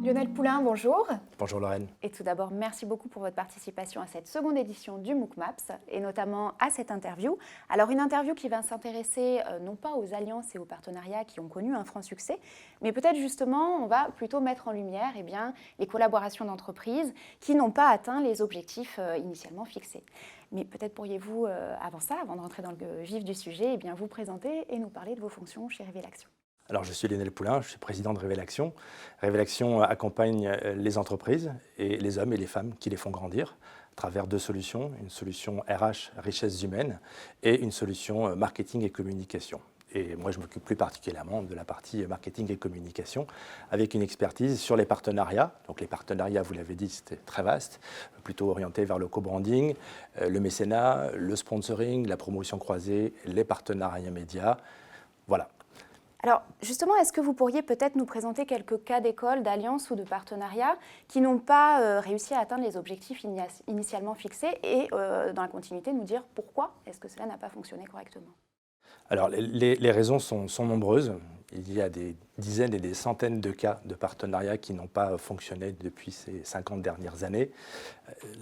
Lionel Poulain, bonjour. Bonjour Lorraine. Et tout d'abord, merci beaucoup pour votre participation à cette seconde édition du MOOC Maps et notamment à cette interview. Alors une interview qui va s'intéresser non pas aux alliances et aux partenariats qui ont connu un franc succès, mais peut-être justement on va plutôt mettre en lumière les collaborations d'entreprises qui n'ont pas atteint les objectifs initialement fixés. Mais peut-être pourriez-vous, avant de rentrer dans le vif du sujet, vous présenter et nous parler de vos fonctions chez Révélaction. Alors, je suis Lionel Poulain, je suis président de Révélaction. Révélaction accompagne les entreprises et les hommes et les femmes qui les font grandir à travers deux solutions, une solution RH, richesses humaines, et une solution marketing et communication. Et moi, je m'occupe plus particulièrement de la partie marketing et communication, avec une expertise sur les partenariats. Donc les partenariats, vous l'avez dit, c'était très vaste, plutôt orienté vers le co-branding, le mécénat, le sponsoring, la promotion croisée, les partenariats médias. Voilà. Alors justement, est-ce que vous pourriez peut-être nous présenter quelques cas d'école, d'alliances ou de partenariats qui n'ont pas réussi à atteindre les objectifs initialement fixés et dans la continuité nous dire pourquoi est-ce que cela n'a pas fonctionné correctement? Alors les raisons sont nombreuses. Il y a des dizaines et des centaines de cas de partenariats qui n'ont pas fonctionné depuis ces 50 dernières années.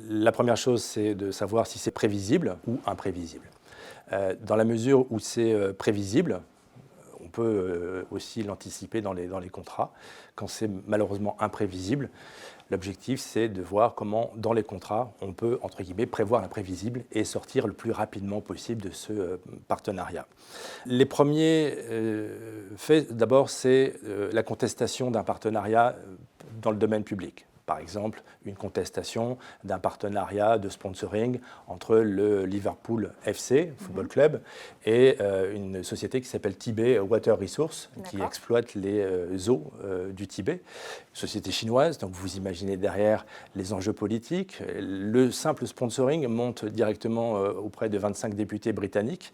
La première chose, c'est de savoir si c'est prévisible ou imprévisible. Dans la mesure où c'est prévisible, on peut aussi l'anticiper dans les contrats. Quand c'est malheureusement imprévisible, l'objectif c'est de voir comment dans les contrats on peut, entre guillemets, prévoir l'imprévisible et sortir le plus rapidement possible de ce partenariat. Les premiers faits, d'abord, c'est la contestation d'un partenariat dans le domaine public. Par exemple, une contestation d'un partenariat de sponsoring entre le Liverpool FC, Football Club, et une société qui s'appelle Tibet Water Resources, qui exploite les eaux du Tibet. Société chinoise, donc vous imaginez derrière les enjeux politiques. Le simple sponsoring monte directement auprès de 25 députés britanniques.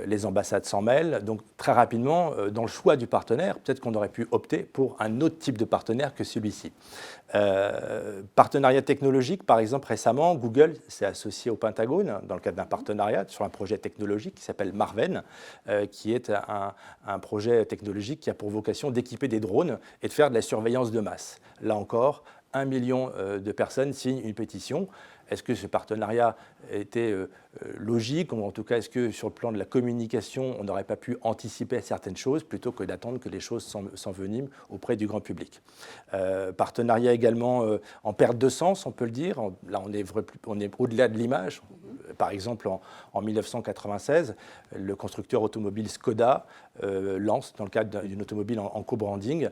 Les ambassades s'en mêlent. Donc très rapidement, dans le choix du partenaire, peut-être qu'on aurait pu opter pour un autre type de partenaire que celui-ci. Partenariat technologique, par exemple, récemment, Google s'est associé au Pentagone dans le cadre d'un partenariat sur un projet technologique qui s'appelle Marven, qui est un projet technologique qui a pour vocation d'équiper des drones et de faire de la surveillance de masse. Là encore, 1 million de personnes signent une pétition. Est-ce que ce partenariat était logique, ou en tout cas, est-ce que sur le plan de la communication, on n'aurait pas pu anticiper certaines choses plutôt que d'attendre que les choses s'enveniment auprès du grand public? Partenariat également en perte de sens, on peut le dire. Là, on est au-delà de l'image. Par exemple, en 1996, le constructeur automobile Skoda lance, dans le cadre d'une automobile en co-branding,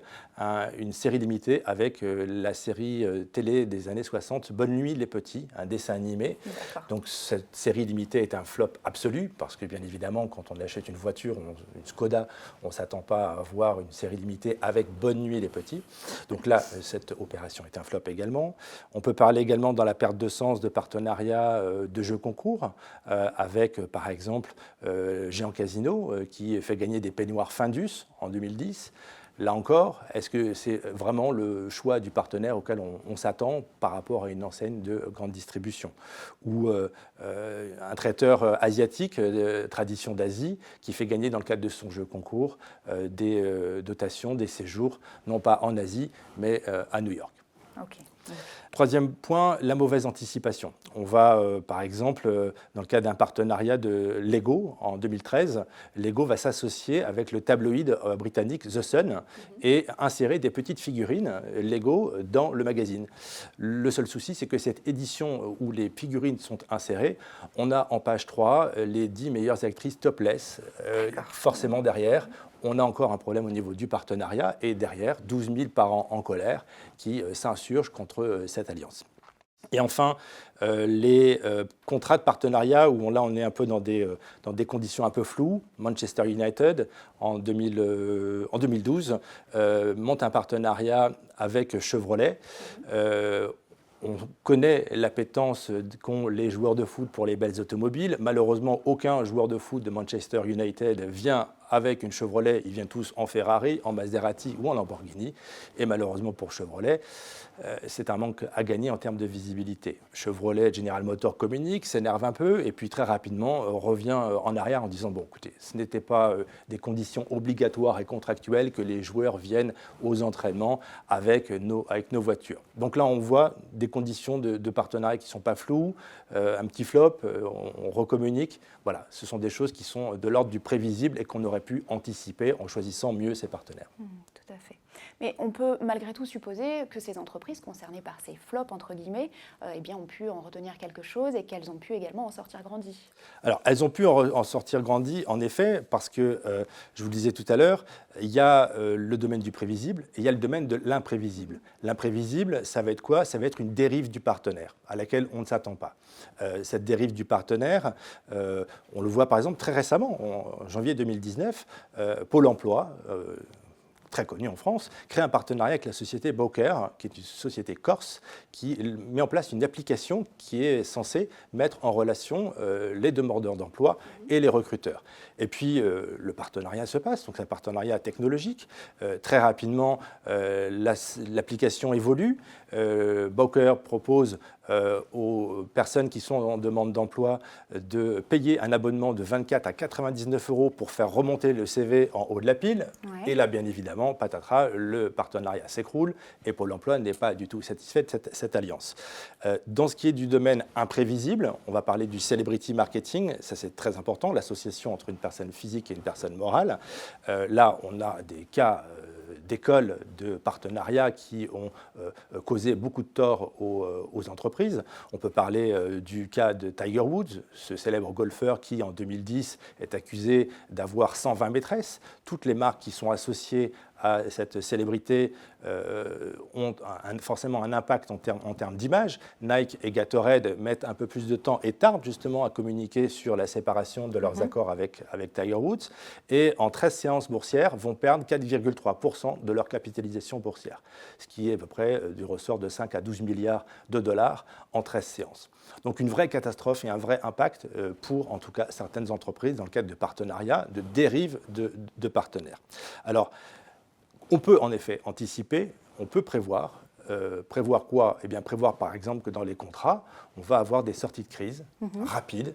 une série limitée avec la série télé des années 60, Bonne nuit les petits, un dessin animé. Donc cette série limitée est un flop absolu, parce que bien évidemment, quand on achète une voiture, une Skoda, on ne s'attend pas à avoir une série limitée avec Bonne nuit les petits. Donc là, cette opération est un flop également. On peut parler également dans la perte de sens de partenariats de jeux concours, avec par exemple Géant Casino, qui fait gagner des peignoirs Findus en 2010. Là encore, est-ce que c'est vraiment le choix du partenaire auquel on s'attend par rapport à une enseigne de grande distribution? Ou un traiteur asiatique, tradition d'Asie, qui fait gagner dans le cadre de son jeu concours des dotations, des séjours, non pas en Asie, mais à New York. Okay. Troisième point, la mauvaise anticipation. On va, par exemple, dans le cadre d'un partenariat de Lego en 2013, Lego va s'associer avec le tabloïd britannique The Sun et insérer des petites figurines Lego dans le magazine. Le seul souci, c'est que cette édition où les figurines sont insérées, on a en page 3 les 10 meilleures actrices topless, forcément derrière. On a encore un problème au niveau du partenariat et derrière, 12 000 parents en colère qui s'insurgent contre cette alliance. Et enfin, les contrats de partenariat où là on est un peu dans des conditions un peu floues. Manchester United, en 2012, monte un partenariat avec Chevrolet. On connaît l'appétence qu'ont les joueurs de foot pour les belles automobiles. Malheureusement, aucun joueur de foot de Manchester United vient avec une Chevrolet. Ils viennent tous en Ferrari, en Maserati ou en Lamborghini. Et malheureusement pour Chevrolet, c'est un manque à gagner en termes de visibilité. Chevrolet, General Motors communique, s'énerve un peu et puis très rapidement revient en arrière en disant « Bon, écoutez, ce n'était pas des conditions obligatoires et contractuelles que les joueurs viennent aux entraînements avec nos voitures. » Donc là, on voit des conditions de partenariat qui ne sont pas floues, un petit flop, on recommunique. Voilà, ce sont des choses qui sont de l'ordre du prévisible et qu'on aurait pu anticiper en choisissant mieux ses partenaires. Tout à fait. Mais on peut malgré tout supposer que ces entreprises concernées par ces flops, entre guillemets, eh bien, ont pu en retenir quelque chose et qu'elles ont pu également en sortir grandies. Alors, elles ont pu en sortir grandies, en effet, parce que, je vous le disais tout à l'heure, il y a le domaine du prévisible et il y a le domaine de l'imprévisible. L'imprévisible, ça va être quoi? Ça va être une dérive du partenaire à laquelle on ne s'attend pas. Cette dérive du partenaire, on le voit par exemple très récemment, en janvier 2019, Pôle emploi, très connu en France, crée un partenariat avec la société Bowker, qui est une société corse, qui met en place une application qui est censée mettre en relation les demandeurs d'emploi et les recruteurs. Et puis, le partenariat se passe, donc c'est un partenariat technologique. Très rapidement, l'application évolue. Bowker propose aux personnes qui sont en demande d'emploi de payer un abonnement de 24 à 99 € pour faire remonter le CV en haut de la pile. Ouais. Et là, bien évidemment, patatras, le partenariat s'écroule et Pôle emploi n'est pas du tout satisfait de cette alliance. Dans ce qui est du domaine imprévisible, on va parler du celebrity marketing, ça c'est très important, l'association entre une personne physique et une personne morale. Là, on a des cas d'écoles de partenariat qui ont causé beaucoup de tort aux entreprises. On peut parler du cas de Tiger Woods, ce célèbre golfeur qui, en 2010, est accusé d'avoir 120 maîtresses. Toutes les marques qui sont associées à cette célébrité ont forcément un impact en termes d'image. Nike et Gatorade mettent un peu plus de temps et tardent justement à communiquer sur la séparation de leurs accords avec Tiger Woods. Et en 13 séances boursières, vont perdre 4,3% de leur capitalisation boursière, ce qui est à peu près du ressort de 5 à 12 milliards de dollars en 13 séances. Donc une vraie catastrophe et un vrai impact pour, en tout cas, certaines entreprises dans le cadre de partenariats, de dérives de partenaires. Alors, on peut en effet anticiper, on peut prévoir. Prévoir quoi? Eh bien, prévoir par exemple que dans les contrats, on va avoir des sorties de crise rapides,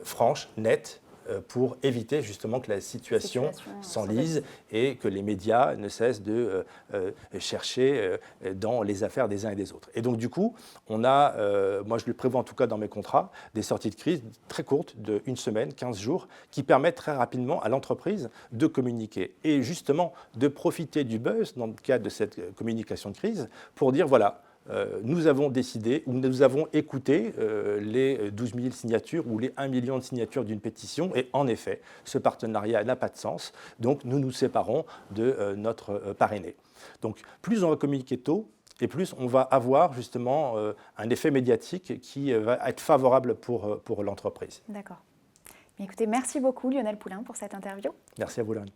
franches, nettes, pour éviter justement que la situation s'enlise et que les médias ne cessent de chercher dans les affaires des uns et des autres. Et donc du coup, on a, moi je le prévois en tout cas dans mes contrats, des sorties de crise très courtes, de 1 semaine, 15 jours, qui permettent très rapidement à l'entreprise de communiquer et justement de profiter du buzz dans le cadre de cette communication de crise pour dire voilà, nous avons décidé, ou nous avons écouté les 12 000 signatures ou les 1 million de signatures d'une pétition et en effet, ce partenariat n'a pas de sens, donc nous nous séparons de notre parrainé. Donc plus on va communiquer tôt, et plus on va avoir justement un effet médiatique qui va être favorable pour l'entreprise. D'accord. Écoutez, merci beaucoup Lionel Poulain pour cette interview. Merci à vous, Laurine.